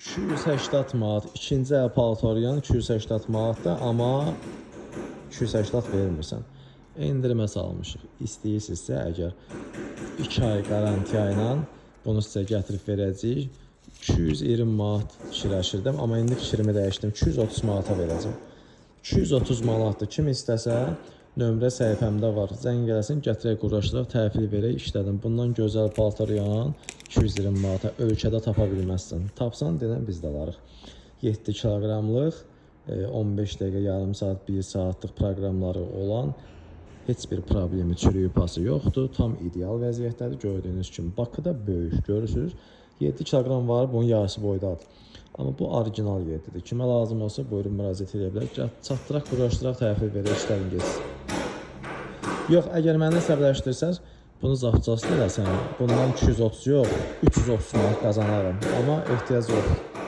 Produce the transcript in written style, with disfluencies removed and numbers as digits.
280 manat. İkinci əl paltaryan 280 manatda, amma 280 vermirsən. Endirmə salmışıq. İstəyirsinizsə, əgər 2 ay qarantiya ilə bunu sizə gətirib verəcəyik. 220 manat fikirləşirdim, amma indi fikrimi dəyişdim. 230 manata verəcəm. 230 manatdır. Kim istəsə, nömrə səhifəmdə var. Zəng eləsin, gətirək, quraşdıraq, təhvil verək, işlədim. Bundan gözəl paltaryan 220 manata ölkədə tapa bilməzsən. Tapsan, denən biz də varıq. 7 kiloqramlıq, 15 dəqiqə, yarım saat, 1 saatlıq proqramları olan heç bir problemi, çürüyü pası yoxdur. Tam ideal vəziyyətdədir. Gördüyünüz kimi Bakıda böyük, görürsünüz. 7 kiloqram var, bunun yarısı boydadır. Amma bu orijinal yerdir. Kimə lazım olsa buyurun müraciət edə bilər. Çatdıraq, quraşdıraq, təhvil verək, işlərin geçsin. Yox, əgər məni səbirləşdirsəz, bunu zapçaslı eləsən, bundan 230 yox, 330 manat qazanarım. Amma ehtiyac yox.